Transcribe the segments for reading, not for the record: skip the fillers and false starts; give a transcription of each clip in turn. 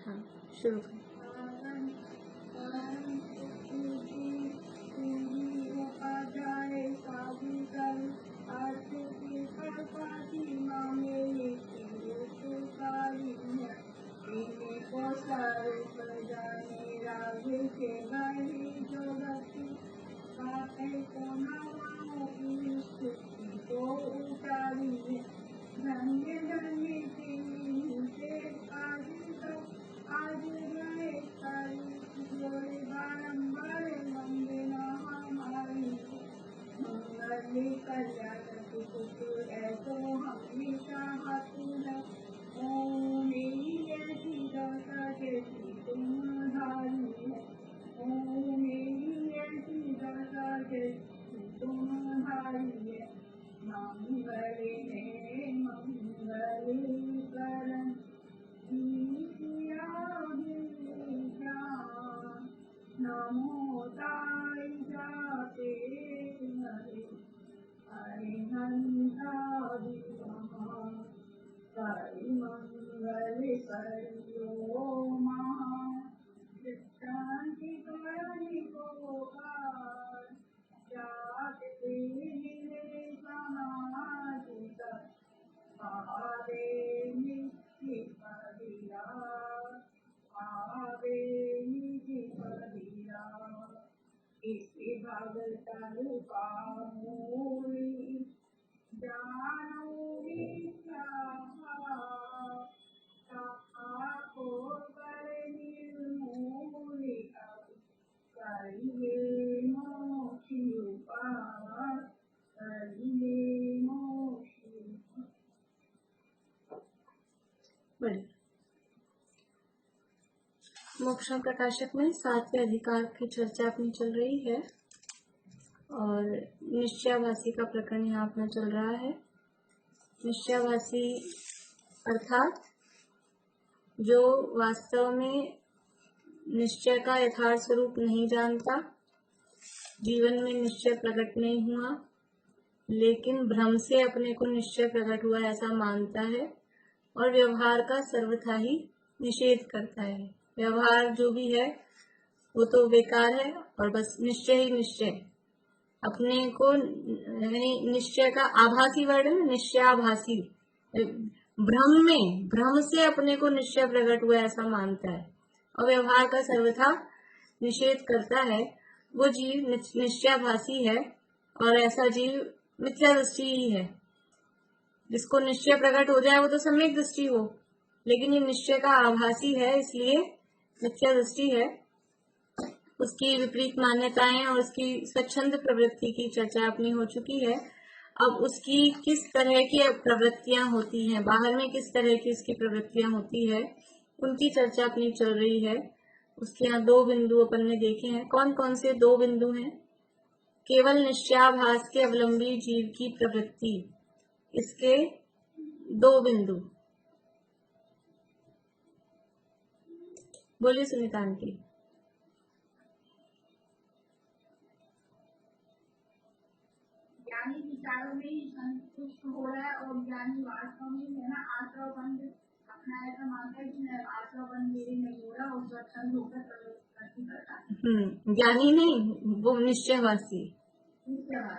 हाँ, शुरू करें। बढ़िया। मोक्षम प्रकाशक में 7वें अधिकार की चर्चा अपनी चल रही है और निश्चयाभासी का प्रकरण यहाँ अपना चल रहा है। निश्चयाभासी अर्थात जो वास्तव में निश्चय का यथार्थ स्वरूप नहीं जानता, जीवन में निश्चय प्रकट नहीं हुआ, लेकिन भ्रम से अपने को निश्चय प्रकट हुआ ऐसा मानता है और व्यवहार का सर्वथा ही निषेध करता है। व्यवहार जो भी है वो तो बेकार है और बस निश्चय ही निश्चय, अपने को यानी निश्चय का आभासी वर्ड है, निश्चयाभासी, भ्रम से अपने को निश्चय प्रकट हुआ ऐसा मानता है और व्यवहार का सर्वथा निषेध करता है। वो जीव निश्चयाभासी है और ऐसा जीव मिथ्या दृष्टि ही है। जिसको निश्चय प्रकट हो जाए वो तो सम्यक दृष्टि हो, लेकिन ये निश्चय का आभासी है इसलिए मिथ्या दृष्टि है। उसकी विपरीत मान्यताएं और उसकी स्वच्छंद प्रवृत्ति की चर्चा अपनी हो चुकी है। अब उसकी किस तरह की प्रवृत्तियां होती हैं, बाहर में किस तरह की उसकी प्रवृत्तियां होती है, उनकी चर्चा अपनी चल रही है। उसके यहाँ 2 बिंदु अपन ने देखे हैं। कौन कौन से 2 बिंदु हैं? केवल निश्चयाभास के अवलंबी जीव की प्रवृत्ति, इसके 2 बिंदु। बोलिए सुनीता आंटी। ज्ञानी विचारों में ही संतुष्ट हो रहा है और ज्ञानी वास्तव में है ना आश्रवबंध अपना ऐसा मानता है कि मैं आश्रवबंध मेरे में हो रहा और स्वच्छंद होकर प्रवृत्ति करता है। ज्ञानी नहीं, वो निश्चयवासी।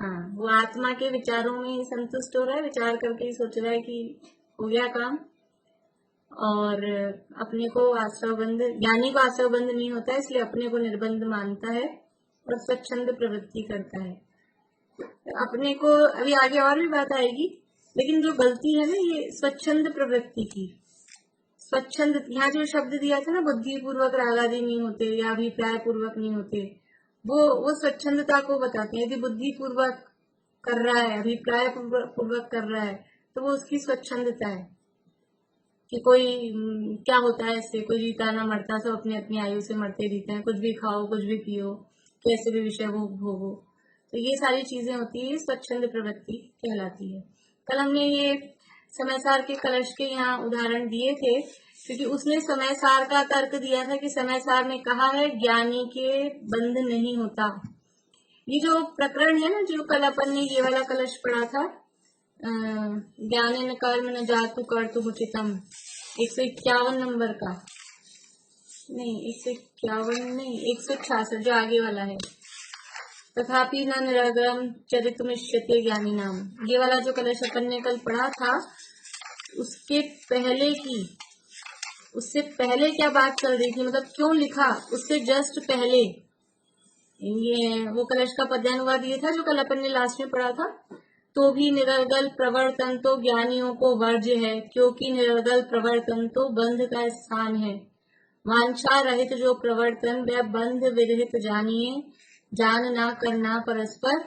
हाँ, वो आत्मा के विचारों में ही संतुष्ट हो रहा है, विचार करके ही सोच रहा है कि हो गया काम, और अपने को आश्रवबंध, ज्ञानी को आश्रवबंध नहीं होता है इसलिए अपने को निर्बंध मानता है और स्वच्छंद प्रवृत्ति करता है। अपने को अभी आगे और भी बात आएगी, लेकिन जो गलती है ना ये स्वच्छंद प्रवृत्ति की, स्वच्छंद, यहाँ जो शब्द दिया था ना, बुद्धि पूर्वक रागादि नहीं होते या अभिप्राय पूर्वक नहीं होते, वो स्वच्छंदता को बताते हैं। यदि बुद्धि पूर्वक कर रहा है, अभिप्राय पूर्वक कर रहा है, तो वो उसकी स्वच्छंदता है कि कोई क्या होता है इससे, कोई जीता ना मरता, सब अपनी अपनी आयु से मरते जीते हैं, कुछ भी खाओ कुछ भी पियो, कैसे भी विषय भोगो, तो ये सारी चीजें होती है, स्वच्छंद प्रवृत्ति कहलाती है। कल हमने ये समय सार के कलश के यहाँ उदाहरण दिए थे, क्योंकि उसने समय सार का तर्क दिया था कि समय सार ने कहा है ज्ञानी के बंध नहीं होता। ये जो प्रकरण है ना, जो कल अपन ने ये वाला कलश पढ़ा था, ज्ञान न कर्म न जातु कर्तु उचितम, 151 नंबर का, नहीं 151 नहीं 166 जो आगे वाला है। तथापि न निरागम चरितमिष्यते ज्ञानी नाम, ये वाला जो कलश अपन ने कल पढ़ा था उसके पहले की, उससे पहले क्या बात चल रही थी, मतलब क्यों लिखा उससे जस्ट पहले ये वो कलश का पद्यानुवाद ये था जो कल अपन ने लास्ट में पढ़ा था। तो भी निरर्गल प्रवर्तन तो ज्ञानियों को वर्ज्य है, क्योंकि निरर्गल प्रवर्तन तो बंध का स्थान है। वांछा रहित जो प्रवर्तन वह बंध विरहित जानिए, जान ना करना परस्पर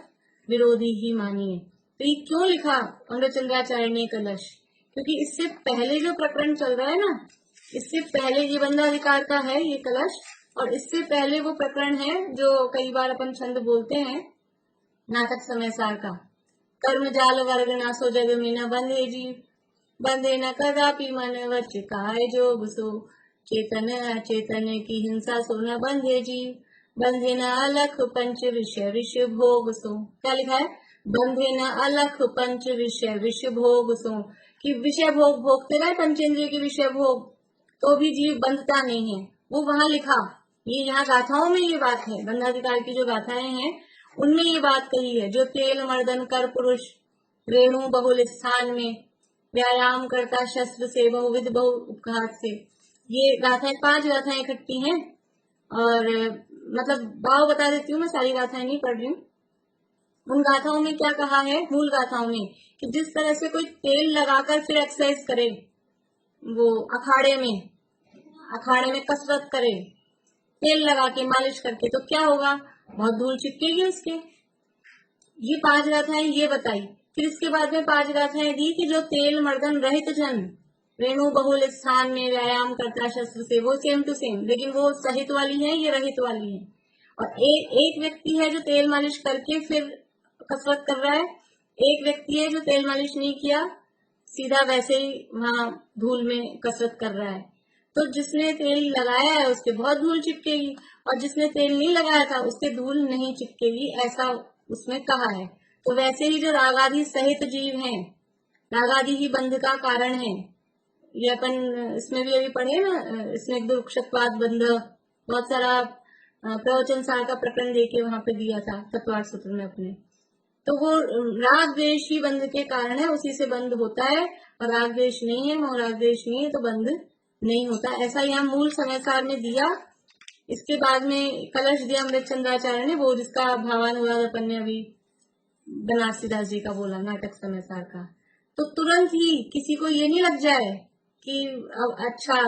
विरोधी ही मानिए। तो ये क्यों लिखा अंगचंद्राचार्य ने कलश, क्योंकि इससे पहले जो प्रकरण चल रहा है ना, इससे पहले ये बंधाधिकार का है ये कलश, और इससे पहले वो प्रकरण है जो कई बार अपन छंद बोलते हैं नाटक समय सार का, कर्म जाल वर्ग नासो जग में न बंधे जीव, बंधे न कदापि मन वच काय जोग सो, चेतन अचेतन की हिंसा सो न बंधे जीव, बंधे न अलख पंच विषय विषय भोग सो। क्या लिखा है? बंधे न अलख पंच विषय विषय भोग सो, कि विषय भोग भोगते रहे पंचेंद्रिय के विषय भोग, तो भी जीव बंधता नहीं है। वो वहां लिखा, ये यहाँ गाथाओं में ये बात है, बंधाधिकार की जो गाथाएं हैं उनमें ये बात कही है। जो तेल मर्दन कर पुरुष रेणु बहुल स्थान में, व्यायाम करता शस्त्र से बहुविध बहु उपघात से, ये गाथाएं 5 गाथाएं इकट्ठी हैं। और मतलब भाव बता देती हूँ, मैं सारी गाथाएं नहीं पढ़ रही हूँ। उन गाथाओं में क्या कहा है, मूल गाथाओं में, कि जिस तरह से कोई तेल लगाकर फिर एक्सरसाइज करे, वो अखाड़े में कसरत करे तेल लगा के मालिश करके, तो क्या होगा, बहुत धूल चिपकेगी उसके। ये 5 गाथाएं ये बताई। फिर इसके बाद में 5 गाथाएं दी कि जो तेल मर्दन रहित जन रेणु बहुल स्थान में व्यायाम करता शस्त्र से, वो सेम टू सेम, लेकिन वो सहित वाली है, ये रहित वाली है। और एक व्यक्ति है जो तेल मालिश करके फिर कसरत कर रहा है, एक व्यक्ति है जो तेल मालिश नहीं किया, सीधा वैसे ही वहां धूल में कसरत कर रहा है। तो जिसने तेल लगाया है उसके बहुत धूल चिपकेगी, और जिसने तेल नहीं लगाया था उसके धूल नहीं चिपकेगी, ऐसा उसमें कहा है। तो वैसे ही जो रागादि सहित जीव हैं, रागादि ही बंध का कारण है। ये अपन इसमें भी अभी पढ़े ना, इसमें दुरुक्षत्वाद बंध, बहुत सारा प्रवचन सार का प्रकरण देके वहां पे दिया था तत्वार्थ सूत्र में अपने। तो वो राग द्वेष ही बंध के कारण है, उसी से बंध होता है, और राग द्वेष नहीं है, मोह राग द्वेष नहीं है तो बंध नहीं होता। ऐसा यहाँ मूल समय सार में दिया। इसके बाद में कलश दिया अमृत चंद्राचार्य ने, वो जिसका भावानुवाद अपन ने अभी बनारसी दास जी का बोला नाटक समय सार का। तो तुरंत ही किसी को ये नहीं लग जाए कि अच्छा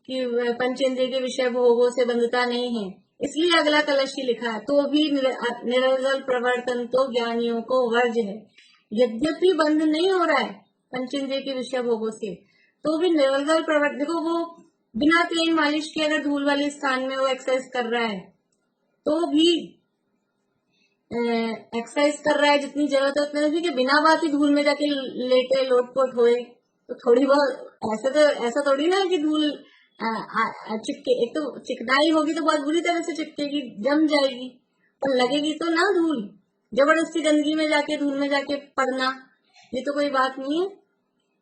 कि पंचेंद्रिय के विषय भोगों से बंधता नहीं है, इसलिए अगला कलश ही लिखा है। तो भी निरर्गल प्रवर्तन तो ज्ञानियों को वर्ज है, यद्यपि बंध नहीं हो रहा है पंचेंद्रिय के विषय भोगों से, तो भी निरर्गल प्रवर्तन, देखो वो बिना तेल मालिश के अगर धूल वाले स्थान में वो एक्सरसाइज कर रहा है, तो भी एक्सरसाइज कर रहा है जितनी जरूरत है उतने नहीं कि बिना बात ही धूल में जाके लेटे लोटपोट होए। तो थोड़ी बहुत ऐसा थोड़ी ना कि धूल चिपके, एक तो चिकनाई होगी तो बहुत बुरी तरह से चिपकेगी, जम जाएगी, पर लगेगी तो ना धूल। जबरदस्ती गंदगी में जाके धूल में जाके पड़ना, ये तो कोई बात नहीं है।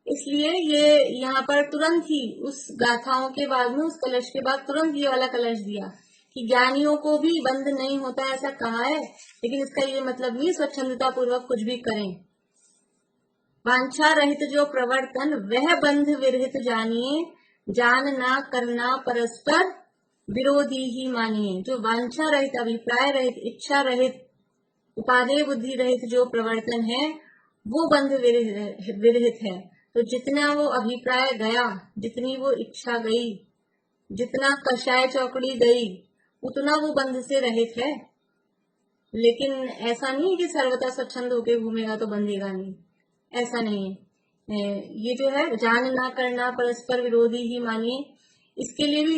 इसलिए ये यहाँ पर तुरंत ही उस गाथाओं के बाद में, उस कलश के बाद तुरंत ये वाला कलश दिया कि ज्ञानियों को भी बंध नहीं होता, ऐसा कहा है, लेकिन इसका ये मतलब नहीं स्वच्छंदता पूर्वक कुछ भी करें। वांछा रहित जो प्रवर्तन वह बंध विरहित जानिए, जान ना करना परस्पर विरोधी ही मानिए। जो वांछा रहित, अभिप्राय रहित, इच्छा रहित, उपादेय बुद्धि रहित जो प्रवर्तन है वो बंध विरहित है। तो जितना वो अभिप्राय गया, जितनी वो इच्छा गई, जितना कषाय चौकड़ी गई, उतना वो बंध से रहित है। लेकिन ऐसा नहीं कि सर्वथा स्वच्छंद होके घूमेगा तो बंधेगा नहीं, ऐसा नहीं है। ये जो है जान ना करना परस्पर विरोधी ही मानिए, इसके लिए भी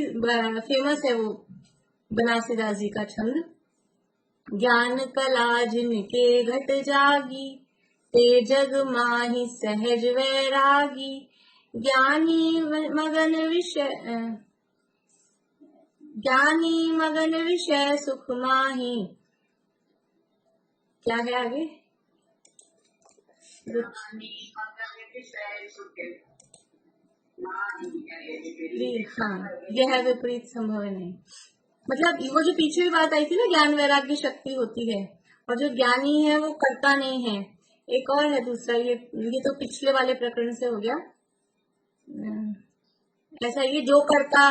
फेमस है वो बनारसी दास जी का छंद, ज्ञान कला जिनके घट जागी, ते जग माहि सहज वैरागी, ज्ञानी मगन विषय सुख माही। क्या है आगे? हाँ, यह विपरीत संभव नहीं। मतलब वो जो पीछे भी बात आई थी ना, ज्ञान वैराग्य शक्ति होती है, और जो ज्ञानी है वो करता नहीं है। एक और है दूसरा, ये तो पिछले वाले प्रकरण से हो गया। ऐसा ये जो करता,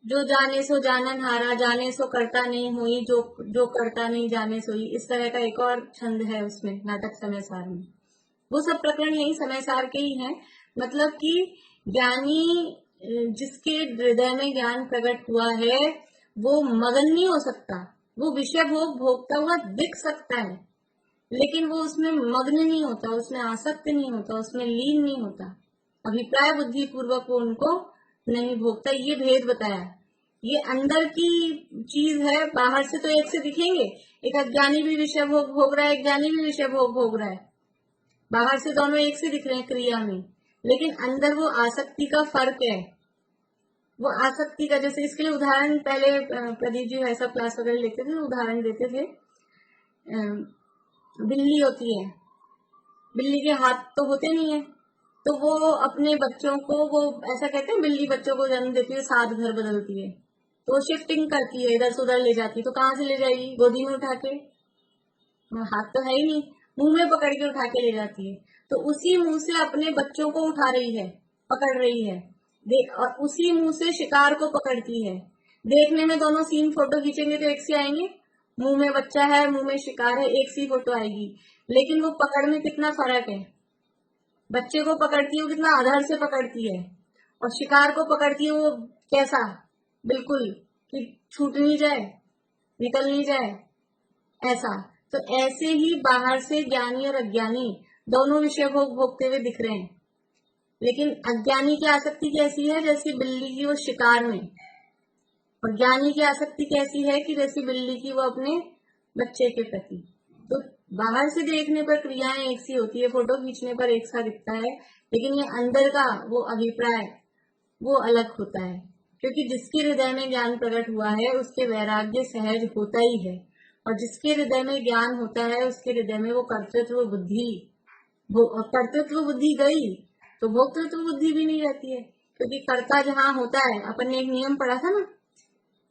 जो जाने सो जानन हारा, जाने सो करता नहीं हुई, जो जो करता नहीं जाने सोई, इस तरह का एक और छंद है उसमें नाटक समय सार में। वो सब प्रकरण यही समय सार के ही हैं। मतलब कि ज्ञानी जिसके हृदय में ज्ञान प्रकट हुआ है वो मगन नहीं हो सकता। वो विषय भोग भोगता हुआ दिख सकता है, लेकिन वो उसमें मग्न नहीं होता, उसमें आसक्त नहीं होता, उसमें लीन नहीं होता। अभिप्राय बुद्धि पूर्वक वो उनको नहीं भोगता। ये भेद बताया। ये अंदर की चीज है, बाहर से तो एक से दिखेंगे, एक अज्ञानी भी विषय भोग भोग रहा है, एक ज्ञानी भी विषय भोग भोग रहा है। बाहर से दोनों एक से दिख रहे हैं क्रिया में, लेकिन अंदर वो आसक्ति का फर्क है। वो आसक्ति का, जैसे इसके लिए उदाहरण पहले प्रदीप जी ऐसा क्लास वगैरह लेते थे, उदाहरण देते थे। बिल्ली होती है, बिल्ली के हाथ तो होते नहीं है, तो वो अपने बच्चों को, वो ऐसा कहते हैं बिल्ली बच्चों को जन्म देती है, 7 घर बदलती है, तो शिफ्टिंग करती है, इधर से उधर ले जाती है। तो कहाँ से ले जाएगी? गोदी में उठा के, हाथ तो है ही नहीं, मुंह में पकड़ के उठा के ले जाती है। तो उसी मुंह से अपने बच्चों को उठा रही है, पकड़ रही है, और उसी मुंह से शिकार को पकड़ती है। देखने में दोनों सीन फोटो खींचेंगे तो एक सी आएंगे, मुंह में बच्चा है, मुंह में शिकार है, एक सी फोटो आएगी। लेकिन वो पकड़ में कितना फर्क है। बच्चे को पकड़ती है वो कितना आधार से पकड़ती है, और शिकार को पकड़ती है वो कैसा, बिल्कुल कि छूट नहीं जाए, निकल नहीं जाए, ऐसा। तो ऐसे ही बाहर से ज्ञानी और अज्ञानी दोनों विषय भोग भोगते हुए दिख रहे हैं, लेकिन अज्ञानी की आसक्ति कैसी है, जैसी बिल्ली की वो शिकार में, और ज्ञानी की आसक्ति कैसी है कि जैसी बिल्ली की वो अपने बच्चे के प्रति। तो बाहर से देखने पर क्रियाएं एक सी होती है, फोटो खींचने पर एक सा दिखता है, लेकिन ये अंदर का वो अभिप्राय वो अलग होता है। क्योंकि जिसके हृदय में ज्ञान प्रकट हुआ है उसके वैराग्य सहज होता ही है, और जिसके हृदय में ज्ञान होता है उसके हृदय में वो कर्तृत्व बुद्धि, कर्तृत्व बुद्धि गई तो भोक्तृत्व बुद्धि भी नहीं रहती है। क्योंकि कर्ता जहाँ होता है, अपन ने एक नियम पढ़ा था ना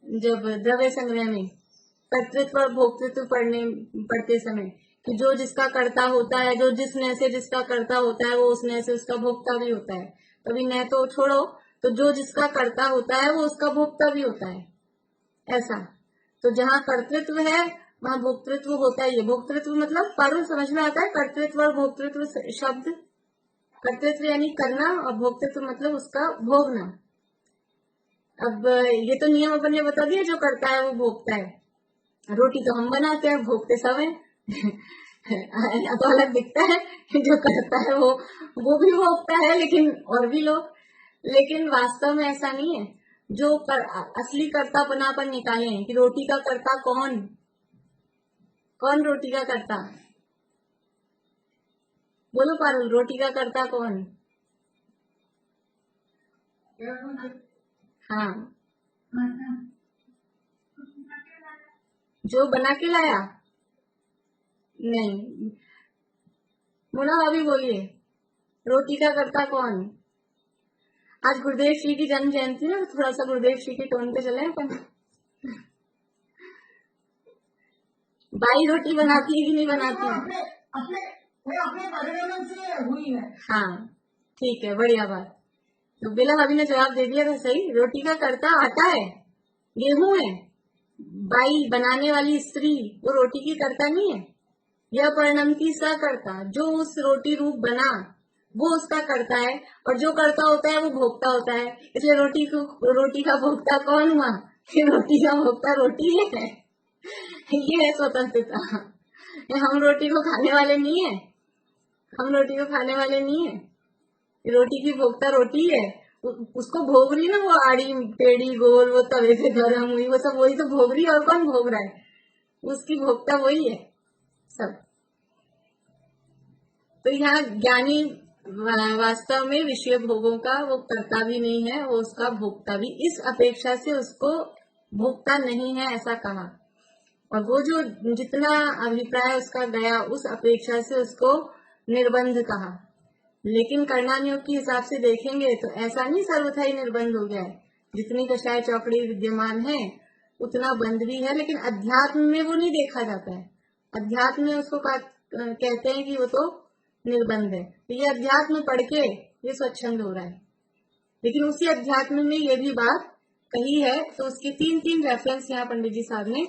जब द्रव्य संग्रह में, कर्तृत्व और भोक्तृत्व पढ़ते समय, कि जो जिसका कर्ता होता है, जो जिस नय से जिसका कर्ता होता है वो उस नय से उसका भोक्ता भी होता है। कभी नय तो छोड़ो, तो जो जिसका कर्ता होता है वो उसका भोक्ता भी होता है, ऐसा। तो जहाँ कर्तृत्व है वहाँ भोक्तृत्व होता ही है। भोक्तृत्व मतलब पर्व समझ में आता है, कर्तृत्व और भोक्तृत्व शब्द, कर्तृत्व यानी करना और भोक्तृत्व मतलब उसका भोगना। अब ये तो नियम अपन ने बता दिया, जो करता है वो भोगता है। रोटी तो हम बनाते हैं, भोगते सब है तो अलग दिखता है, जो करता है वो भी भोगता है, लेकिन और भी लोग। लेकिन वास्तव में ऐसा नहीं है। जो असली कर्तापनापन निकाले हैं कि रोटी का कर्ता कौन रोटी का कर्ता, बोलो पारुल, रोटी का कर्ता कौन? हाँ, जो बना के लाया। नहीं, मोना भाभी बोलिए, रोटी का कर्ता कौन? आज गुरुदेव श्री की जन्म जयंती ना, थोड़ा सा गुरुदेव श्री के टोन पे चले अपन। बाई रोटी बनाती है कि नहीं बनाती है? हाँ, ठीक है, बढ़िया बात। तो बेला भाभी ने जवाब दे दिया था सही। रोटी का कर्ता आटा है, गेहूं है। बाई बनाने वाली स्त्री वो रोटी की कर्ता नहीं है। यह परिणाम की सकर्ता, जो उस रोटी रूप बना वो उसका करता है, और जो करता होता है वो भोगता होता है। इसलिए रोटी का भोगता कौन हुआ? रोटी का भोगता रोटी है। ये है स्वतंत्रता। हम रोटी को खाने वाले नहीं है, हम रोटी को खाने वाले नहीं है। रोटी की भोगता रोटी है, उसको भोग रही ना वो आड़ी पेड़ी गोल, वो तवे पे गरम हुई, वो सब वही तो भोग रही है। और कौन भोग रहा है? उसकी भोगता वही है सब। तो यहाँ ज्ञानी वास्तव में विषय भोगों का वो करता भी नहीं है, वो उसका भोगता भी, इस अपेक्षा से उसको भोगता नहीं है, ऐसा कहा। और वो जो जितना अभिप्राय उसका गया उस अपेक्षा से उसको निर्बंध कहा। लेकिन करणान योग के हिसाब से देखेंगे तो ऐसा नहीं सर्वथा ही निर्बंध हो गया है। जितनी कषाय चौकड़ी विद्यमान है उतना बंद भी है, लेकिन अध्यात्म में वो नहीं देखा जाता है। अध्यात्म में उसको कहते हैं कि वो तो निर्बंध है। तो ये अध्यात्म पढ़ के ये स्वच्छंद हो रहा है, लेकिन उसी अध्यात्म में ये भी बात कही है। तो उसके तीन रेफरेंस यहाँ पंडित जी साहब ने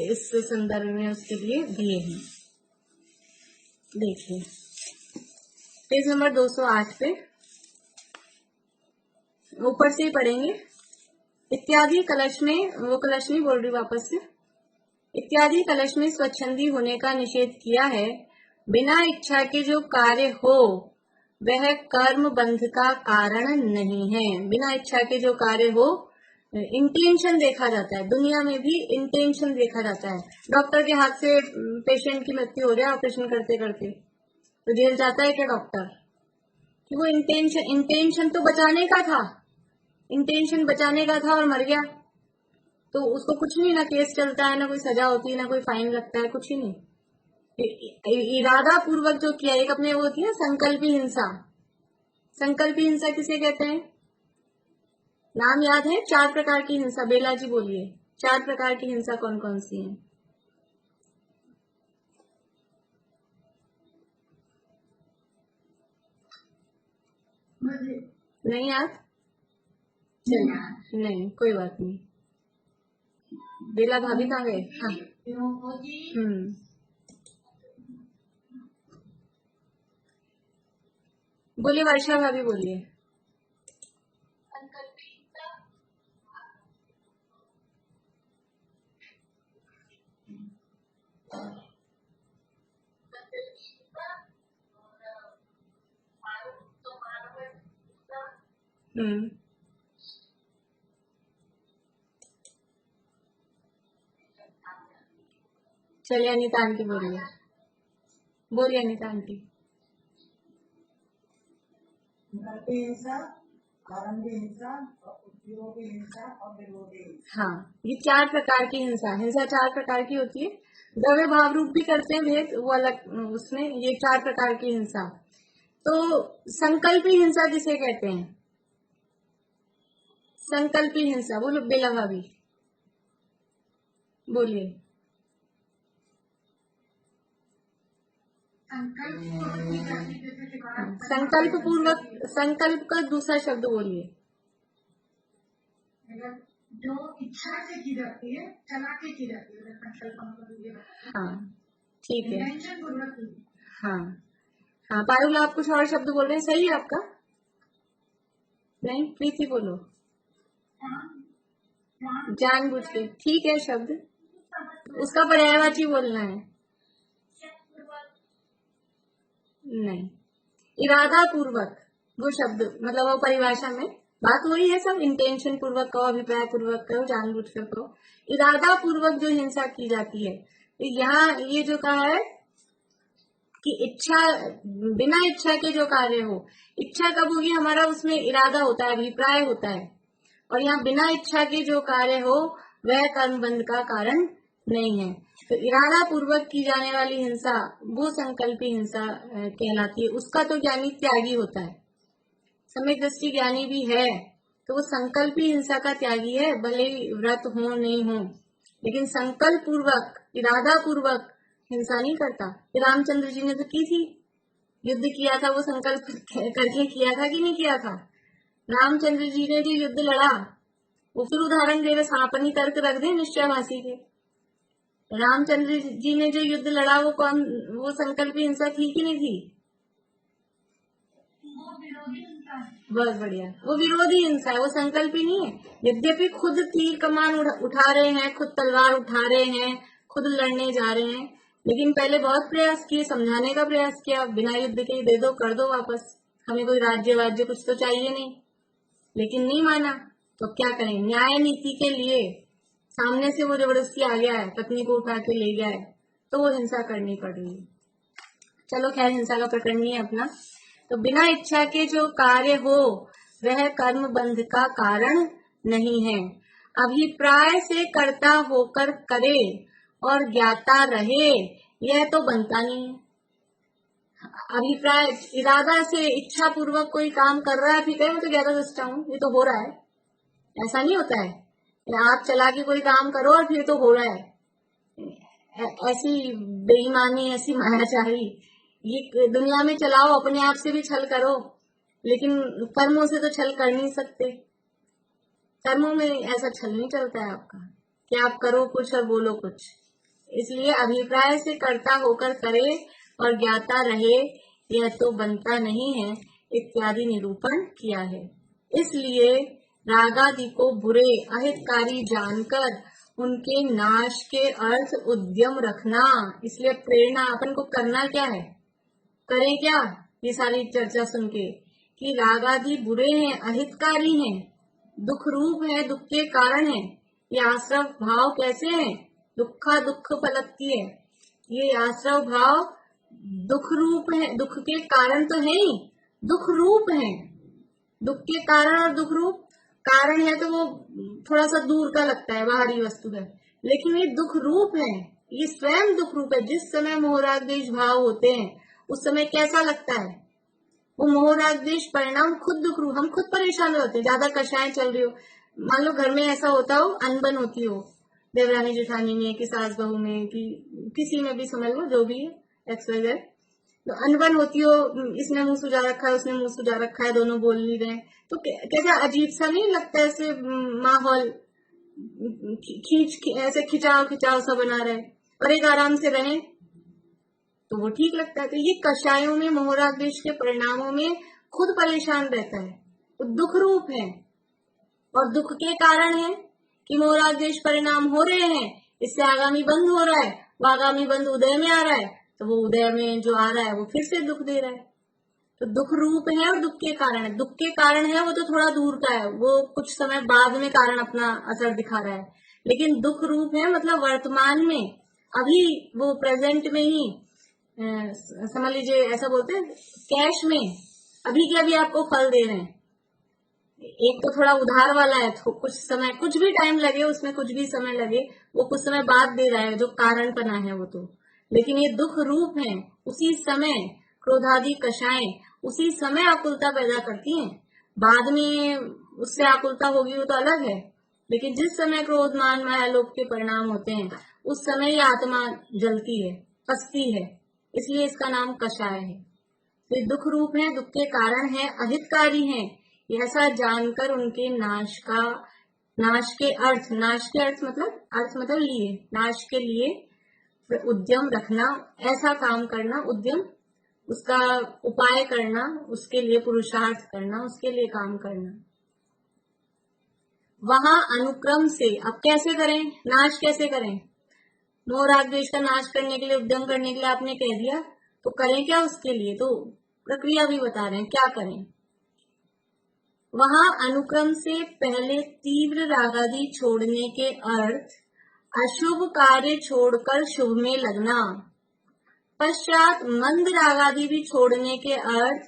इस संदर्भ में उसके लिए दिए हैं। देखिए पेज नंबर 208 पे ऊपर से ही पढ़ेंगे। इत्यादि कलश में, वो कलश नहीं बोल रही वापस से, इत्यादि कलश में स्वच्छंदी होने का निषेध किया है। बिना इच्छा के जो कार्य हो वह कर्म बंध का कारण नहीं है। बिना इच्छा के जो कार्य हो, इंटेंशन देखा जाता है, दुनिया में भी इंटेंशन देखा जाता है। डॉक्टर के हाथ से पेशेंट की मृत्यु हो जाए ऑपरेशन करते करते, तो जेल जाता है क्या डॉक्टर? कि वो इंटेंशन तो बचाने का था, इंटेंशन बचाने का था और मर गया, तो उसको कुछ नहीं, ना केस चलता है, ना कोई सजा होती है, ना कोई फाइन लगता है, कुछ ही नहीं। इरादा पूर्वक जो किया, एक अपने वो होती है संकल्पी हिंसा। संकल्पी हिंसा किसे कहते हैं? नाम याद है? 4 प्रकार की हिंसा। बेला जी बोलिए, 4 प्रकार की हिंसा कौन कौन सी है? नहीं याद? नहीं, कोई बात नहीं। बेला भाभी कहाँ गए? हाँ, बोलिए वर्षा भाभी बोलिए। चलिए अनिता आंटी बोलिए, बोलिए अनिता आंटी। हाँ, ये 4 प्रकार की हिंसा 4 प्रकार की होती है। द्रव्य भाव रूप भी करते हैं भेद, वो अलग, उसमें ये 4 प्रकार की हिंसा। तो संकल्पी हिंसा किसे कहते हैं? संकल्पी हिंसा बोलो बेला भाभी, बोलिए। संकल्प पूर्वक, संकल्प का दूसरा शब्द बोलिए। जो इच्छा से की जाती है, चला के की जाती है, संकल्प। हाँ ठीक है। हाँ हाँ, पारुल आप कुछ और शब्द बोल रहे हैं, सही है आपका? नहीं, प्रीति बोलो। जानबूझ के, ठीक है शब्द, उसका पर्यायवाची बोलना है। नहीं, इरादा पूर्वक वो शब्द, मतलब वो परिभाषा में बात वही है, सब इंटेंशन पूर्वक कहो, अभिप्राय पूर्वक कहो, जानबूझ कर कहो, इरादा पूर्वक जो हिंसा की जाती है। तो यहाँ ये जो कहा है कि इच्छा, बिना इच्छा के जो कार्य हो, इच्छा कब होगी? हमारा उसमें इरादा होता है, अभिप्राय होता है, और यहाँ बिना इच्छा के जो कार्य हो वह कर्म बंध का कारण नहीं है। तो इरादा पूर्वक की जाने वाली हिंसा वो संकल्पी हिंसा कहलाती है। उसका तो ज्ञानी त्यागी होता है, सम्यक दृष्टि ज्ञानी भी है, तो वो संकल्पी हिंसा का त्यागी है, भले ही व्रत हो नहीं हो, लेकिन संकल्प पूर्वक, इरादा पूर्वक हिंसा नहीं करता। रामचंद्र जी ने तो की थी, युद्ध किया था, वो संकल्प करके किया था कि नहीं किया था? रामचंद्र जी ने जो युद्ध लड़ा, वो फिर उदाहरण दे रहे, सनातनी तर्क रख दे निश्चयवासी के। रामचंद्र जी ने जो युद्ध लड़ा वो कौन, वो संकल्पी हिंसा थी कि नहीं थी? बहुत बढ़िया, वो विरोधी हिंसा है, वो संकल्पी नहीं है। यद्यपि खुद तीर कमान उठा रहे हैं, खुद तलवार उठा रहे हैं, खुद लड़ने जा रहे हैं, लेकिन पहले बहुत प्रयास किए, समझाने का प्रयास किया, बिना युद्ध के दे दो, कर दो वापस, हमें कोई राज्य वाज्य कुछ तो चाहिए नहीं, लेकिन नहीं माना। तो क्या करें? न्याय नीति के लिए सामने से वो जबरदस्ती आ गया है, पत्नी को उठा के ले गया है, तो वो हिंसा करनी पड़ रही है। चलो खैर, हिंसा का प्रकरण नहीं है अपना। तो बिना इच्छा के जो कार्य हो वह कर्म बंध का कारण नहीं है। अभिप्राय से कर्ता होकर करे और ज्ञाता रहे, यह तो बनता नहीं है। अभिप्राय इरादा से इच्छा पूर्वक कोई काम कर रहा है, ठीक है मैं तो ज्यादा दृष्टा हूँ, ये तो हो रहा है, ऐसा नहीं होता है। आप चला के कोई काम करो और फिर तो हो रहा है, ऐसी बेईमानी, ऐसी मायाचारी, ये दुनिया में चलाओ, अपने आप से भी छल करो, लेकिन कर्मों से तो छल कर नहीं सकते। कर्मों में ऐसा छल नहीं चलता है आपका कि आप करो कुछ और बोलो कुछ। इसलिए अभिप्राय से कर्ता होकर करे और ज्ञाता रहे, यह तो बनता नहीं है, इत्यादि निरूपण किया है। इसलिए रागादि को बुरे अहितकारी जानकर उनके नाश के अर्थ उद्यम रखना। इसलिए प्रेरणा अपन को करना क्या है, करें क्या, ये सारी चर्चा सुन के कि रागादि बुरे हैं, अहितकारी हैं, दुख रूप है, दुख के कारण है। ये आश्रव भाव कैसे है, दुखा दुख फलती है, ये आश्रव भाव दुख रूप है, दुख के कारण तो है ही, दुख रूप है। दुख के कारण और दुख रूप, कारण है तो वो थोड़ा सा दूर का लगता है, बाहरी वस्तु है, लेकिन ये दुख रूप है, ये स्वयं दुख रूप है। जिस समय मोहराग देश भाव होते हैं उस समय कैसा लगता है, वो मोहराग देश परिणाम खुद दुख रूप, हम खुद परेशान होते हैं, ज्यादा कषाय चल रही हो, मान लो घर में ऐसा होता हो, अनबन होती हो देवरानी जेठानी में, कि सास बहू में, कि किसी में भी समझ लो, जो भी है XYZ, तो अनबन होती हो, इसने मुंह सुजा रखा है, उसने मुंह सुजा रखा है, दोनों बोल नहीं रहे, तो कैसा अजीब सा नहीं लगता है, ऐसे माहौल ऐसे खिंचाव खिंचाव सा बना रहे, और एक आराम से रहे तो वो ठीक लगता है। तो ये कषायों में मोहराग देश के परिणामों में खुद परेशान रहता है, वो दुख रूप है, और दुख के कारण है कि मोहराग देश परिणाम हो रहे हैं, इससे आगामी बंद हो रहा है, वो आगामी बंद उदय में आ रहा है, तो वो उदय में जो आ रहा है वो फिर से दुख दे रहा है। तो दुख रूप है और दुख के कारण है। दुख के कारण है वो तो थोड़ा दूर का है, वो कुछ समय बाद में कारण अपना असर दिखा रहा है, लेकिन दुख रूप है मतलब वर्तमान में, अभी वो प्रेजेंट में ही, समझ लीजिए ऐसा बोलते हैं कैश में, अभी के अभी आपको फल दे रहे हैं। एक तो थोड़ा उधार वाला है, तो कुछ समय, कुछ भी टाइम लगे उसमें, कुछ भी समय लगे, वो कुछ समय बाद दे रहा है, जो कारण बना है वो तो, लेकिन ये दुख रूप है, उसी समय क्रोधादि कषाएं उसी समय आकुलता पैदा करती हैं, बाद में उससे आकुलता होगी वो तो अलग है, लेकिन जिस समय क्रोध मान माया लोभ के परिणाम होते हैं उस समय ये आत्मा जलती है, कसती है, इसलिए इसका नाम कषाय है। तो दुख रूप है, दुख के कारण है, अहितकारी है, ऐसा जानकर उनके नाश के अर्थ, नाश के अर्थ मतलब लिए, नाश के लिए उद्यम रखना, ऐसा काम करना, उद्यम उसका उपाय करना, उसके लिए पुरुषार्थ करना, उसके लिए काम करना। वहां अनुक्रम से, अब कैसे करें, नाश कैसे करें, मोहराग देश का नाश करने के लिए, उद्यम करने के लिए आपने कह दिया, तो करें क्या उसके लिए, तो प्रक्रिया भी बता रहे हैं क्या करें। वहां अनुक्रम से पहले तीव्र रागादि छोड़ने के अर्थ अशुभ कार्य छोड़कर शुभ में लगना, पश्चात मंद रागादि भी छोड़ने के अर्थ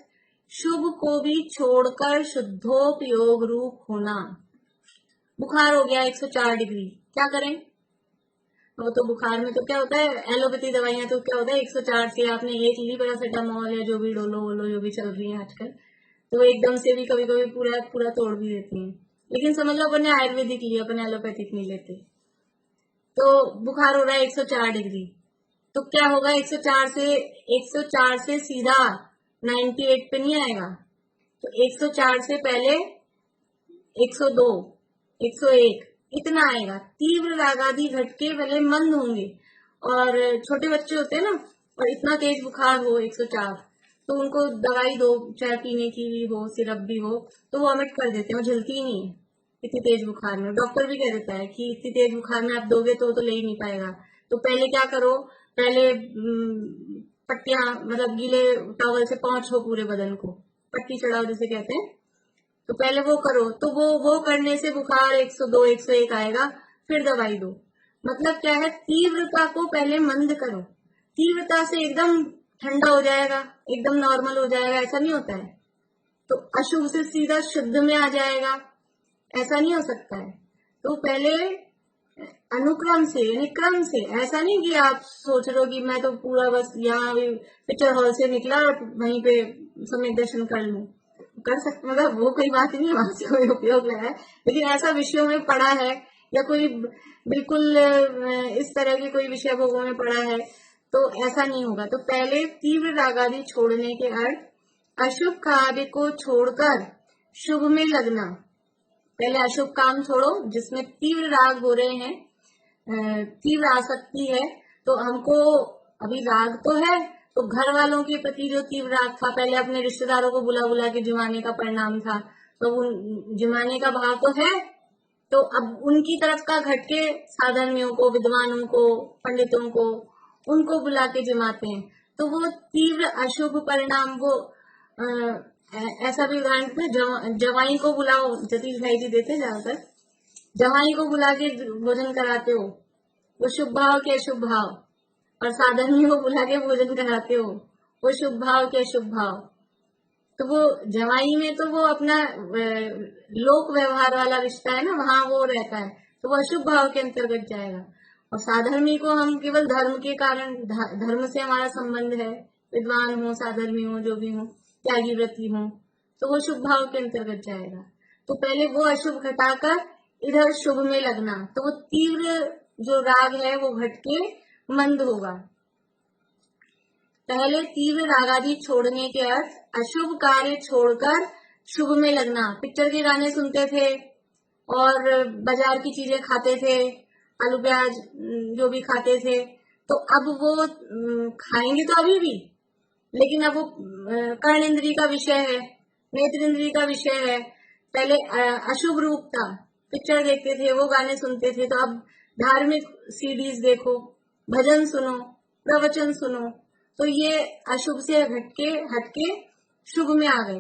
शुभ को भी छोड़कर शुद्धोपयोग रूप होना। बुखार हो गया 104 डिग्री, क्या करें, वो तो बुखार में तो क्या होता है, एलोपैथी दवाइयां तो क्या होता है 104 से आपने एक ली पैरासिटामोल या जो भी डोलो वोलो जो भी चल रही है आजकल, तो एकदम से भी कभी कभी पूरा पूरा तोड़ भी देती हैं, लेकिन समझ लो अपने आयुर्वेदिक लिया, अपने एलोपैथिक नहीं लेते। तो बुखार हो रहा है 104 डिग्री, तो क्या होगा, 104 से सीधा 98 पे नहीं आएगा, तो 104 से पहले 102, 101 इतना आएगा। तीव्र रागादि घटके भले मंद होंगे, और छोटे बच्चे होते हैं ना, और इतना तेज बुखार हो 104, तो उनको दवाई दो, चाहे पीने की भी हो, सिरप भी हो, तो वो वॉमिट कर देते हैं, वो झलती ही नहीं है इतनी तेज बुखार में। डॉक्टर भी कह देता है कि इतनी तेज बुखार में आप दोगे तो ले ही नहीं पाएगा। तो पहले क्या करो, पहले पट्टियां मतलब गीले टॉवल से पोंछो पूरे बदन को, पट्टी चढ़ाओ जिसे कहते हैं, तो पहले वो करो, तो वो करने से बुखार 102 101 आएगा, फिर दवाई दो। मतलब क्या है, तीव्रता को पहले मंद करो, तीव्रता से एकदम ठंडा हो जाएगा, एकदम नॉर्मल हो जाएगा, ऐसा नहीं होता है। तो अशुभ से सीधा शुद्ध में आ जाएगा, ऐसा नहीं हो सकता है। तो पहले अनुक्रम से यानी क्रम से। ऐसा नहीं कि आप सोच रहे हो कि मैं तो पूरा बस यहाँ पिक्चर हॉल से निकला और वहीं पे समय दर्शन कर लूं, कर सकते, मतलब वो कोई बात नहीं, वहां से कोई उपयोग है, लेकिन ऐसा विषयों में पढ़ा है या कोई बिल्कुल इस तरह के कोई विषय भोगों में पढ़ा है तो ऐसा नहीं होगा। तो पहले तीव्र राग आदि छोड़ने के अर्थ अशुभ कार्य को छोड़कर शुभ में लगना। पहले अशुभ काम छोड़ो जिसमें तीव्र राग हो रहे हैं, तीव्र आसक्ति है, तो हमको अभी राग तो है, तो घर वालों के प्रति जो तीव्र राग था, पहले अपने रिश्तेदारों को बुला बुला के जिमाने का परिणाम था, तो उन जिमाने का भाव तो है, तो अब उनकी तरफ का घटके साधर्मियों को, विद्वानों को, पंडितों को, उनको बुला के जिमाते हैं, तो वो तीव्र अशुभ परिणाम वो ऐसा भी उदाहरण जवाई को बुलाओ, जतीश भाई जी देते ज्यादातर, जवाई को बुला के भोजन कराते हो, वो शुभ भाव के अशुभ भाव, और साधर्मी को बुला के भोजन कराते हो, वो शुभ भाव के अशुभ भाव। तो वो जवाई में तो वो अपना लोक व्यवहार वाला रिश्ता है ना, वहां वो रहता है, तो वो अशुभ भाव के अंतर्गत जाएगा। और साधर्मी को हम केवल धर्म के कारण, धर्म से हमारा संबंध है, विद्वान हो, साधर्मी हो, जो भी हो, त्यागी व्रती हो, तो वो शुभ भाव के अंतर्गत जाएगा। तो पहले वो अशुभ घटाकर इधर शुभ में लगना, तो वो तीव्र जो राग है वो घटके मंद होगा। पहले तीव्र राग आदि छोड़ने के अर्थ अशुभ कार्य छोड़कर शुभ में लगना। पिक्चर के गाने सुनते थे और बाजार की चीजें खाते थे, आलू प्याज जो भी खाते थे, तो अब वो खाएंगे तो अभी भी, लेकिन अब वो कर्ण इंद्री का विषय है, नेत्र इंद्री का विषय है। पहले अशुभ रूप था, पिक्चर देखते थे, वो गाने सुनते थे, तो अब धार्मिक सीडीज देखो, भजन सुनो, प्रवचन सुनो, तो ये अशुभ से हटके शुभ में आ गए।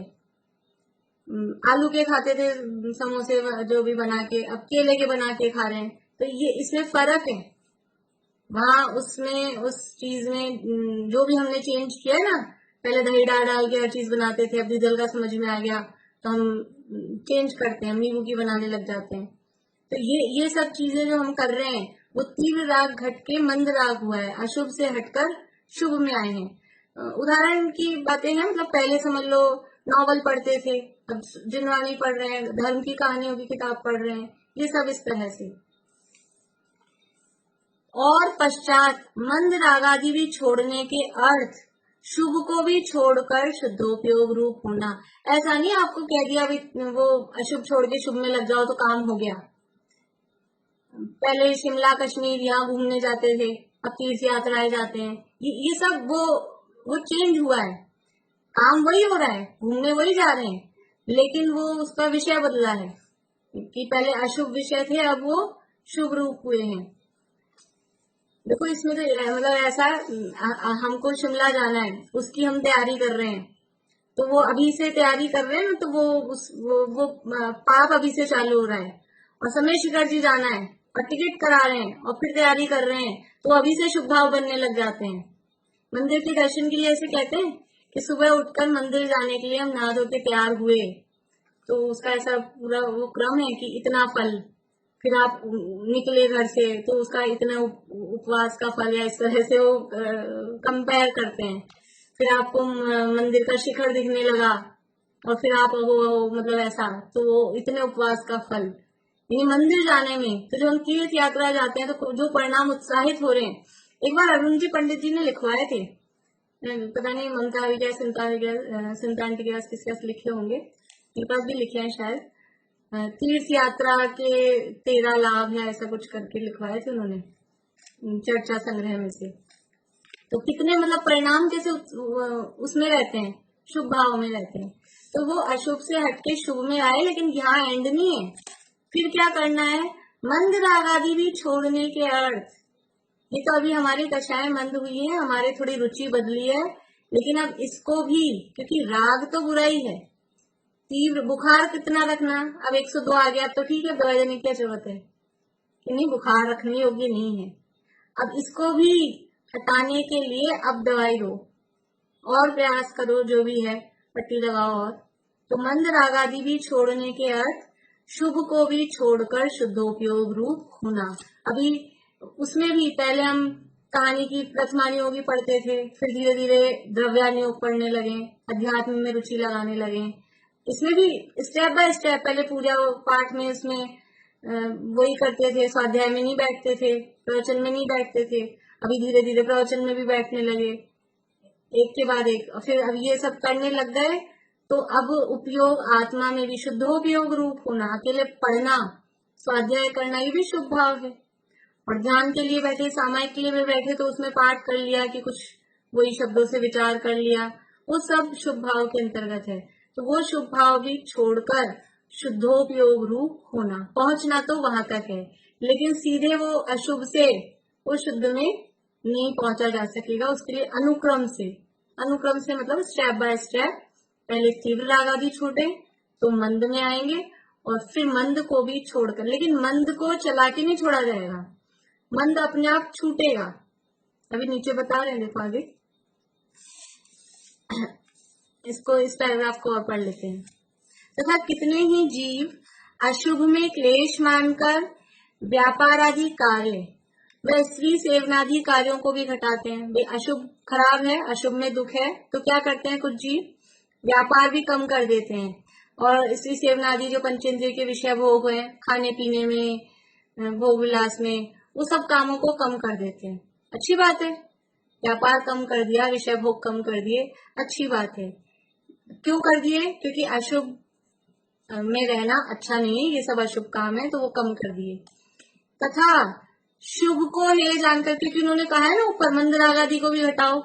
आलू के खाते थे समोसे जो भी बना के, अब केले के बना के खा रहे हैं, तो ये इसमें फर्क है। वहां उसमें उस चीज में जो भी हमने चेंज किया है ना, पहले दही डाल के हर चीज बनाते थे, अब डीजल का समझ में आ गया तो हम चेंज करते हैं, नींबू की बनाने लग जाते हैं। तो ये सब चीजें जो हम कर रहे हैं वो तीव्र राग घट के मंद राग हुआ है, अशुभ से हटकर शुभ में आए हैं। उदाहरण की बातें हैं, मतलब पहले समझ लो नॉवल पढ़ते थे, अब जिनवानी पढ़ रहे हैं, धर्म की कहानियों की किताब पढ़ रहे हैं, ये सब इस तरह से। और पश्चात मंद राग आदि भी छोड़ने के अर्थ शुभ को भी छोड़कर शुद्धोपयोग रूप होना। ऐसा नहीं आपको कह दिया वो अशुभ छोड़ के शुभ में लग जाओ तो काम हो गया। पहले शिमला कश्मीर यहाँ घूमने जाते थे, अब तीर्थ यात्राएं जाते हैं, ये सब वो चेंज हुआ है, काम वही हो रहा है, घूमने वही जा रहे हैं, लेकिन वो उसका विषय बदला है कि पहले अशुभ विषय थे, अब वो शुभ रूप हुए हैं। देखो इसमें तो मतलब ऐसा हमको शिमला जाना है, उसकी हम तैयारी कर रहे हैं, तो वो अभी से तैयारी कर रहे हैं ना, तो वो पाप अभी से चालू हो रहा है। और समय शिखर जी जाना है और टिकट करा रहे हैं और फिर तैयारी कर रहे हैं, तो अभी से शुभ भाव बनने लग जाते हैं। मंदिर के दर्शन के लिए ऐसे कहते हैं कि सुबह उठकर मंदिर जाने के लिए हम नहा धो के तैयार हुए, तो उसका ऐसा पूरा वो क्रम है कि इतना फल, फिर आप निकले घर से तो उसका इतना उपवास का फल, या इस तरह से वो कंपेयर करते हैं। फिर आपको मंदिर का शिखर दिखने लगा और फिर आप वो मतलब ऐसा, तो वो इतने उपवास का फल, यानी मंदिर जाने में। तो जो हम तीर्थ यात्रा जाते हैं तो जो परिणाम उत्साहित हो रहे हैं, एक बार अरुण जी पंडित जी ने लिखवाए थे, पता नहीं ममता विजय संतान के किसके पास लिखे होंगे, मेरे पास भी लिखे हैं शायद, तीर्थ यात्रा के 13 लाभ है, ऐसा कुछ करके लिखवाए थे उन्होंने चर्चा संग्रह में से। तो कितने मतलब परिणाम कैसे उसमें रहते हैं, शुभ भाव में रहते हैं। तो वो अशुभ से हटके शुभ में आए, लेकिन यहाँ एंड नहीं है, फिर क्या करना है, मंद राग आदि भी छोड़ने के अर्थ। ये तो अभी हमारी कक्षाएं मंद हुई है, हमारी थोड़ी रुचि बदली है, लेकिन अब इसको भी, क्योंकि राग तो बुरा ही है, तीव्र बुखार कितना रखना, अब 102 आ गया तो ठीक है, दवा देने की क्या जरूरत है कि नहीं, बुखार रखनी होगी नहीं है, अब इसको भी हटाने के लिए अब दवाई दो और प्रयास करो, जो भी है पट्टी लगाओ। और तो मंद राग आदि भी छोड़ने के अर्थ शुभ को भी छोड़कर शुद्धोपयोग रूप होना। अभी उसमें भी पहले हम कहानी की प्रथमानियोगी पढ़ते थे, फिर धीरे धीरे द्रव्यानुयोग पढ़ने लगे, अध्यात्म में रुचि लगाने लगे। इसमें भी स्टेप बाय स्टेप, पहले पूजा पाठ में इसमें वही करते थे, स्वाध्याय में नहीं बैठते थे, प्रवचन में नहीं बैठते थे। अभी धीरे धीरे प्रवचन में भी बैठने लगे, एक के बाद एक। फिर अब ये सब करने लग गए, तो अब उपयोग आत्मा में भी शुद्धोपयोग रूप होना, अकेले पढ़ना, स्वाध्याय करना, ये भी शुभ भाव है। और ध्यान के लिए बैठे, सामायिक के लिए भी बैठे, तो उसमें पाठ कर लिया कि कुछ वही शब्दों से विचार कर लिया, वो सब शुभ भाव के अंतर्गत है। तो वो शुभ भाव भी छोड़कर शुद्धोपयोग रूप होना, पहुंचना तो वहां तक है, लेकिन सीधे वो अशुभ से वो शुद्ध में नहीं पहुंचा जा सकेगा। उसके लिए अनुक्रम से मतलब स्टेप बाय स्टेप, पहले तीव्र राग आदि छूटे तो मंद में आएंगे, और फिर मंद को भी छोड़कर। लेकिन मंद को चला के नहीं छोड़ा जाएगा, मंद अपने आप छूटेगा। अभी नीचे बता रहे हैं, देखो आगे इसको, इस पैराग्राफ को और पढ़ लेते हैं। तथा कितने ही जीव अशुभ में क्लेश मानकर व्यापार आदि कार्य व स्त्री सेवनादि कार्यों को भी घटाते हैं। भाई अशुभ खराब है, अशुभ में दुख है, तो क्या करते हैं कुछ जीव, व्यापार भी कम कर देते हैं, और स्त्री सेवनादि जो पंचेंद्रिय के विषय भोग है, खाने पीने में, भोग विलास में, वो सब कामों को कम कर देते हैं। अच्छी बात है, व्यापार कम कर दिया, विषय भोग कम कर दिए, अच्छी बात है। क्यों कर दिए? क्योंकि अशुभ में रहना अच्छा नहीं है, ये सब अशुभ काम है, तो वो कम कर दिए। तथा शुभ को है जानकर, क्योंकि उन्होंने कहा है ना ऊपर, मंद राग आदि को भी हटाओ,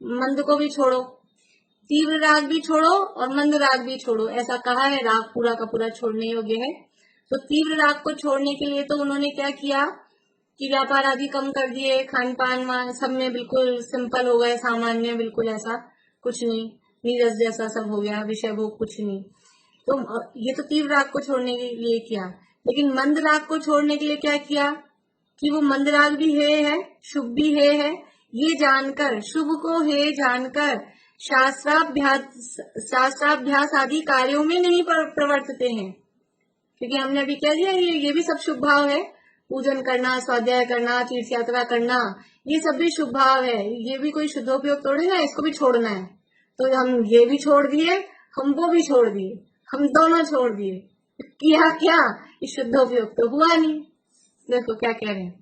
मंद को भी छोड़ो, तीव्र राग भी छोड़ो और मंद राग भी छोड़ो, ऐसा कहा है। राग पूरा का पूरा छोड़ने योग्य है। तो तीव्र राग को छोड़ने के लिए तो उन्होंने क्या किया कि व्यापार आदि कम कर दिए, खान पान सब में बिल्कुल सिंपल हो गए, सामान्य, बिल्कुल ऐसा कुछ नहीं, नीरस जैसा सब हो गया, विषय भोग कुछ नहीं। तो ये तो तीव्र राग को छोड़ने के लिए किया। लेकिन मंद राग को छोड़ने के लिए क्या किया कि वो मंद राग भी है, शुभ भी है, ये जानकर, शुभ को है जानकर शास्त्राभ्यास आदि कार्यों में नहीं प्रवर्तते हैं। क्योंकि हमने अभी क्या दिया, ये भी सब शुभ भाव है, पूजन करना, स्वाध्याय करना, तीर्थ यात्रा करना, ये सब भी शुभ भाव है, ये भी कोई शुद्धोपयोग थोड़ी ना, इसको भी छोड़ना है। तो हम ये भी छोड़ दिए, हम वो भी छोड़ दिए, हम दोनों छोड़ दिए, किया क्या, इस शुद्धोपयोग तो हुआ नहीं। देखो क्या कह रहे हैं।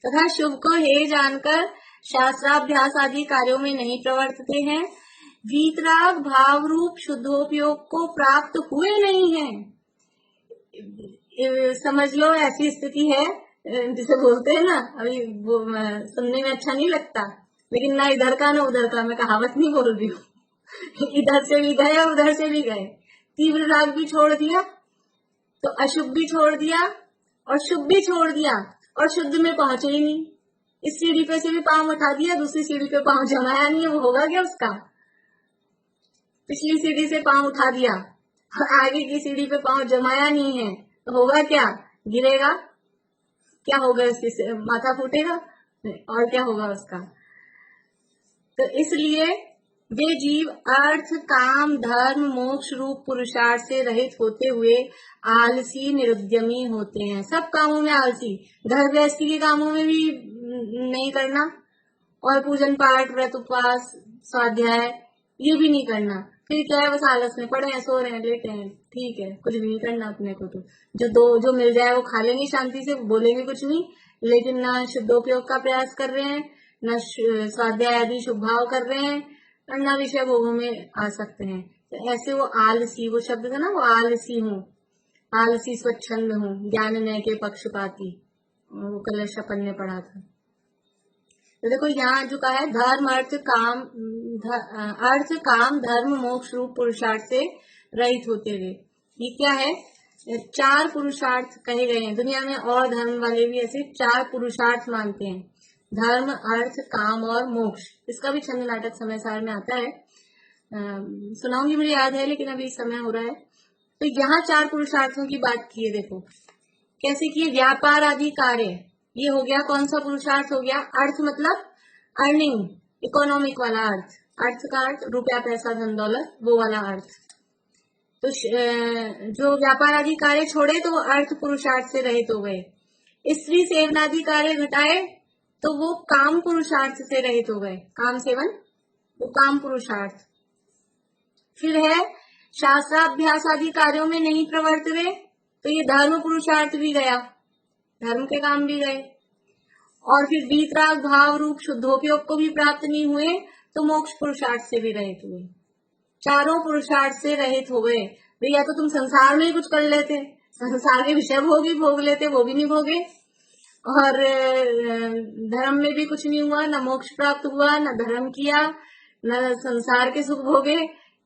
तथा शुभ को हे जानकर शास्त्राभ्यास आदि कार्यों में नहीं प्रवर्तते हैं, वीतराग भाव रूप शुद्धोपयोग को प्राप्त हुए नहीं है। समझ लो ऐसी स्थिति है, जिसे बोलते हैं ना, अभी वो सुनने में अच्छा नहीं लगता, लेकिन ना इधर का ना उधर का, मैं कहावत नहीं बोल रही हूँ इधर से भी गए उधर से भी गए, तीव्र राग भी छोड़ दिया, तो अशुभ भी छोड़ दिया और शुभ भी छोड़ दिया, और शुद्ध में पहुंचे ही नहीं। इस सीढ़ी पे से भी पांव उठा दिया, दूसरी सीढ़ी पे पांव जमाया नहीं है, वो होगा क्या उसका? पिछली सीढ़ी से पांव उठा दिया, आगे की सीढ़ी पे पांव जमाया नहीं है, तो होगा क्या? गिरेगा, क्या होगा इससे? माथा फूटेगा, और क्या होगा उसका? तो इसलिए वे जीव अर्थ, काम, धर्म, मोक्ष रूप पुरुषार्थ से रहित होते हुए आलसी, निरुद्यमी होते हैं। सब कामों में आलसी, घर गृहस्थी के कामों में भी नहीं करना, और पूजन पाठ, व्रत, उपवास, स्वाध्याय ये भी नहीं करना। फिर क्या है, बस आलस में पड़े हैं, सो रहे हैं, लेटे हैं, ठीक है, कुछ भी नहीं करना अपने को। तो जो मिल जाए वो खा लेंगे शांति से, बोलेंगे कुछ नहीं, लेकिन ना शुद्धोपयोग का प्रयास कर रहे हैं, न स्वाध्याय आदि शुभ भाव कर रहे हैं, और न विषय भोगों में आ सकते हैं। तो ऐसे वो आलसी, वो शब्द था ना, वो आलसी हूँ, आलसी स्वच्छंद हूँ, ज्ञान नय के पक्षपाती, वो कल अपन ने पढ़ा था। तो देखो यहाँ जो कहा है, धर्म, अर्थ काम धर्म मोक्ष रूप पुरुषार्थ से रहित होते हुए, ये क्या है? 4 पुरुषार्थ कहे गए हैं। दुनिया में और धर्म वाले भी ऐसे 4 पुरुषार्थ मानते हैं, धर्म, अर्थ, काम और मोक्ष। इसका भी छंद नाटक समय सार में आता है, सुनाऊंगी, मुझे याद है, लेकिन अभी समय हो रहा है। तो यहाँ 4 पुरुषार्थों की बात की है। देखो कैसे किए, व्यापार आदि कार्य, ये हो गया, कौन सा पुरुषार्थ हो गया? अर्थ मतलब अर्निंग, इकोनॉमिक वाला अर्थ, अर्थ का अर्थ रुपया पैसा धन दौलत, वो वाला अर्थ। तो जो व्यापार आदि कार्य छोड़े तो वो अर्थ पुरुषार्थ से रहित हो गए। स्त्री सेवन आदि कार्य घटाए तो वो काम पुरुषार्थ से रहित हो गए। काम सेवन वो काम पुरुषार्थ। फिर है शास्त्राभ्यास आदि कार्यों में नहीं प्रवर्त हुए तो ये धर्म पुरुषार्थ भी गया, धर्म के काम भी गए। और फिर वीतराग भाव रूप शुद्धोपयोग को भी प्राप्त नहीं हुए तो मोक्ष पुरुषार्थ से भी रहित हुए। चारों पुरुषार्थ से रहित हो गए। भैया तो तुम संसार में ही कुछ कर लेते, संसार के विषय भोग ही भोग लेते, वो भी नहीं भोगे, और धर्म में भी कुछ नहीं हुआ, न मोक्ष प्राप्त हुआ, न धर्म किया, न संसार के सुख भोगे,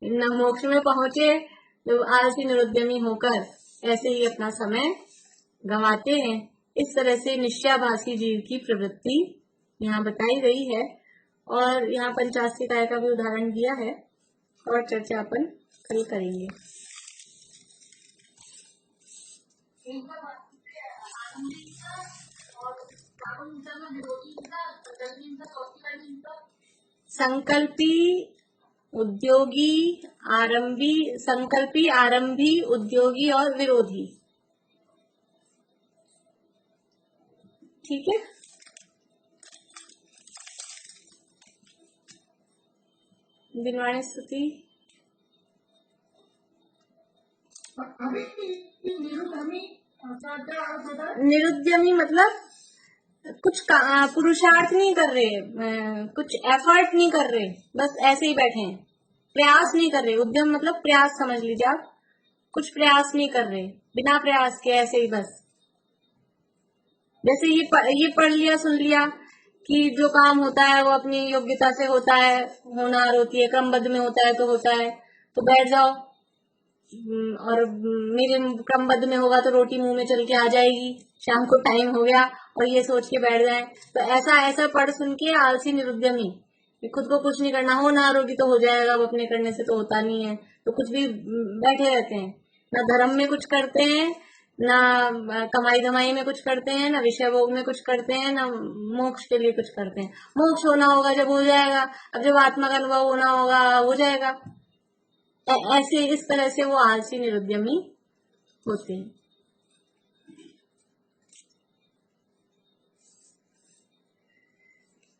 न मोक्ष में पहुंचे। तो आलसी निरुद्यमी होकर ऐसे ही अपना समय गंवाते हैं। इस तरह से निश्चयाभासी जीव की प्रवृत्ति यहाँ बताई गई है और यहाँ पंचाशी काय का भी उदाहरण दिया है और चर्चा अपन कल करेंगे। संकल्पी उद्योगी आरंभी, संकल्पी आरंभी उद्योगी और विरोधी। ठीक है, दिनवाणी स्तुति। निरुद्यमी मतलब कुछ पुरुषार्थ नहीं कर रहे, कुछ एफर्ट नहीं कर रहे, बस ऐसे ही बैठे हैं, प्रयास नहीं कर रहे। उद्यम मतलब प्रयास समझ लीजिए आप, कुछ प्रयास नहीं कर रहे, बिना प्रयास के ऐसे ही बस। जैसे ये पढ़ लिया सुन लिया कि जो काम होता है वो अपनी योग्यता से होता है, होनहार होती है, क्रमबद्ध में होता है तो होता है, तो बैठ जाओ। और मेरे क्रमबद्ध में होगा तो रोटी मुंह में चल के आ जाएगी, शाम को टाइम हो गया, और ये सोच के बैठ जाए। तो ऐसा ऐसा पढ़ सुन के आलसी निरुद्यमी, खुद को कुछ नहीं करना, होनहार होगी तो हो जाएगा, अब अपने करने से तो होता नहीं है, तो कुछ भी बैठे रहते हैं, ना धर्म में कुछ करते हैं, ना कमाई धमाई में कुछ करते हैं, ना विषय भोग में कुछ करते हैं, ना मोक्ष के लिए कुछ करते हैं। मोक्ष होना होगा जब हो जाएगा, अब जब आत्मा का अनुभव होना होगा हो जाएगा। ऐसे इस तरह से वो आलसी निरुद्यमी होते हैं।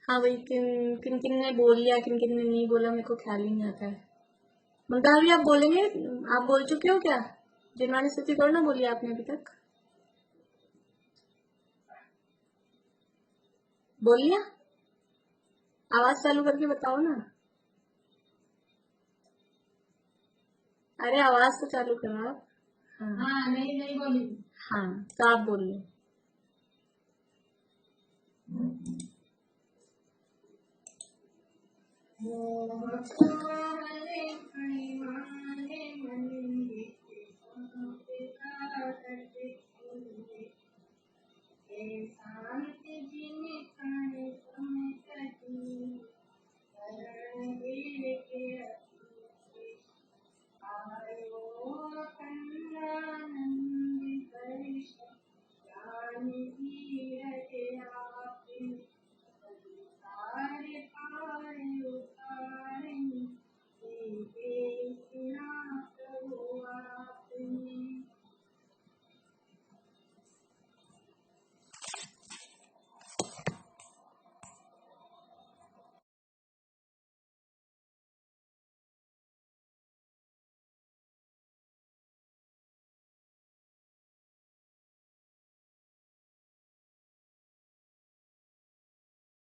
हाँ भाई, किन किन किन ने बोल लिया, किन किन ने नहीं बोला, मेरे को ख्याल ही नहीं आता है। ममता भी आप बोलेंगे? आप बोल चुके हो क्या? जिनवाणी स्तुति करो ना, बोलिए आपने अभी तक। बोलिए, आवाज चालू करके बताओ ना। अरे आवाज तो चालू करो आप। हाँ नहीं बोली। हाँ तो आप बोलिए।